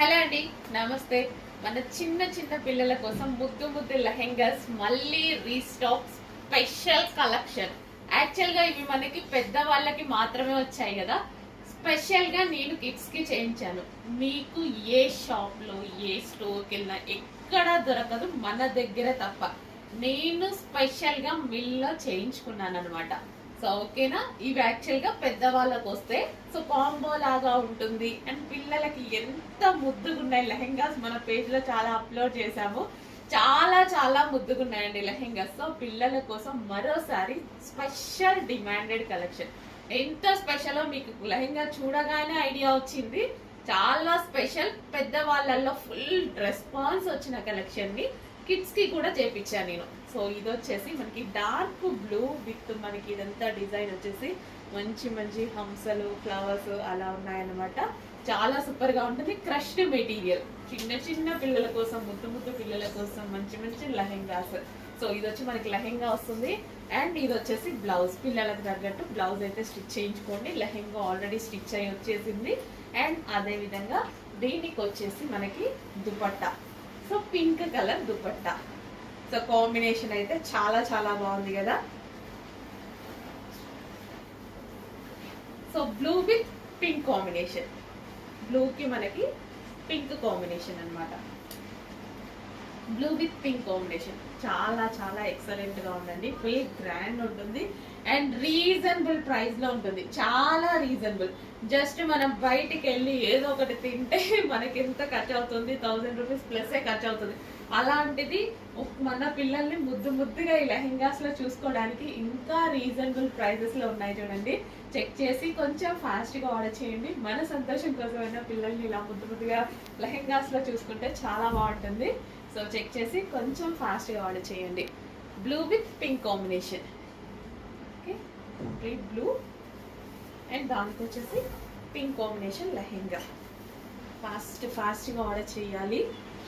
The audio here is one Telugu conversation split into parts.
హలో అండి, నమస్తే. మన చిన్న చిన్న పిల్లల కోసం ముద్దు ముద్దు లెహెంగాస్ మళ్ళీ రీస్టాక్ స్పెషల్ కలెక్షన్. యాక్చువల్గా ఇవి మనకి పెద్ద వాళ్ళకి మాత్రమే వచ్చాయి కదా. స్పెషల్గా నేను కిడ్స్కి చేయించాను. మీకు ఏ షాప్లో ఏ స్టోర్కి వెళ్ళినా ఎక్కడా దొరకదు, మన దగ్గర తప్ప. నేను స్పెషల్గా మిల్లో చేయించుకున్నాను అనమాట. సో ఓకేనా. ఇవి యాక్చువల్గా పెద్దవాళ్ళకు వస్తే సో కాంబో లాగా ఉంటుంది. అండ్ పిల్లలకి ఎంత ముద్దుగున్నాయి లెహెంగాస్. మన పేజ్లో చాలా అప్లోడ్ చేసాము. చాలా చాలా ముద్దుగున్నాయండి లెహెంగాస్. సో పిల్లల కోసం మరోసారి స్పెషల్ డిమాండెడ్ కలెక్షన్. ఎంత స్పెషలో మీకు లెహెంగా చూడగానే ఐడియా వచ్చింది. చాలా స్పెషల్. పెద్దవాళ్ళల్లో ఫుల్ రెస్పాన్స్ వచ్చిన కలెక్షన్ ని కిడ్స్ కి కూడా చేపించాను నేను. సో ఇది వచ్చేసి మనకి డార్క్ బ్లూ విత్ మనకి ఇదంతా డిజైన్ వచ్చేసి మంచి మంచి హంసలు ఫ్లవర్స్ అలా ఉన్నాయన్నమాట. చాలా సూపర్ గా ఉంటుంది. క్రష్డ్ మెటీరియల్ చిన్న చిన్న పిల్లల కోసం, ముద్దు ముద్దు పిల్లల కోసం మంచి మంచి లెహెంగాస్. సో ఇది వచ్చి మనకి లెహెంగా వస్తుంది. అండ్ ఇది వచ్చేసి బ్లౌజ్. పిల్లలకు తగ్గట్టు బ్లౌజ్ అయితే స్టిచ్ చేయించుకోండి. లెహెంగా ఆల్రెడీ స్టిచ్ అయి వచ్చేసింది. అండ్ అదే విధంగా దీనికి వచ్చేసి మనకి dupatta. So pink colour dupatta. So combination అయితే చాలా చాలా బాగుంది కదా. So blue with pink combination. బ్లూకి మనకి పింక్ కాంబినేషన్ అన్నమాట. బ్లూ విత్ పింక్ కాంబినేషన్ చాలా చాలా ఎక్సలెంట్ గా ఉందండి. ఫుల్ గ్రాండ్ ఉంటుంది అండ్ రీజనబుల్ ప్రైస్ లో ఉంటుంది. చాలా రీజనబుల్. జస్ట్ మనం బయటికి వెళ్ళి ఏదో ఒకటి తింటే మనకి ఎంత ఖర్చు అవుతుంది, 1000 రూపీస్ ప్లస్ ఖర్చు అవుతుంది. అలాంటిది మన పిల్లల్ని ముద్దు ముద్దుగా ఈ లెహెంగాస్ లో చూసుకోవడానికి ఇంకా రీజనబుల్ ప్రైజెస్ లో ఉన్నాయి. చూడండి, చెక్ చేసి కొంచెం ఫాస్ట్ గా ఆర్డర్ చేయండి. మన సంతోషం కోసమైనా పిల్లల్ని ఇలా ముద్దు ముద్దుగా లెహెంగాస్ లో చూసుకుంటే చాలా బాగుంటుంది. సో చెక్ చేసి కొంచెం ఫాస్ట్గా ఆర్డర్ చేయండి. Blue with pink combination. Okay, complete blue and దానికి వచ్చేసి పింక్ కాంబినేషన్ లెహెంగా. ఫాస్ట్గా ఆర్డర్ చేయాలి.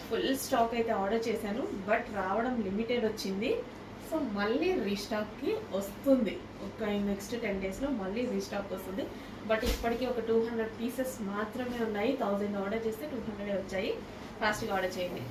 ఫుల్ స్టాక్ అయితే ఆర్డర్ చేశాను, బట్ రావడం లిమిటెడ్ వచ్చింది. సో మళ్ళీ రీస్టాక్కి వస్తుంది. ఒక నెక్స్ట్ 10 డేస్లో మళ్ళీ రీస్టాక్ వస్తుంది. బట్ ఇప్పటికీ ఒక 200 పీసెస్ మాత్రమే ఉన్నాయి. 1000 ఆర్డర్ చేస్తే 200 వచ్చాయి. ఫాస్ట్గా ఆర్డర్ చేయండి.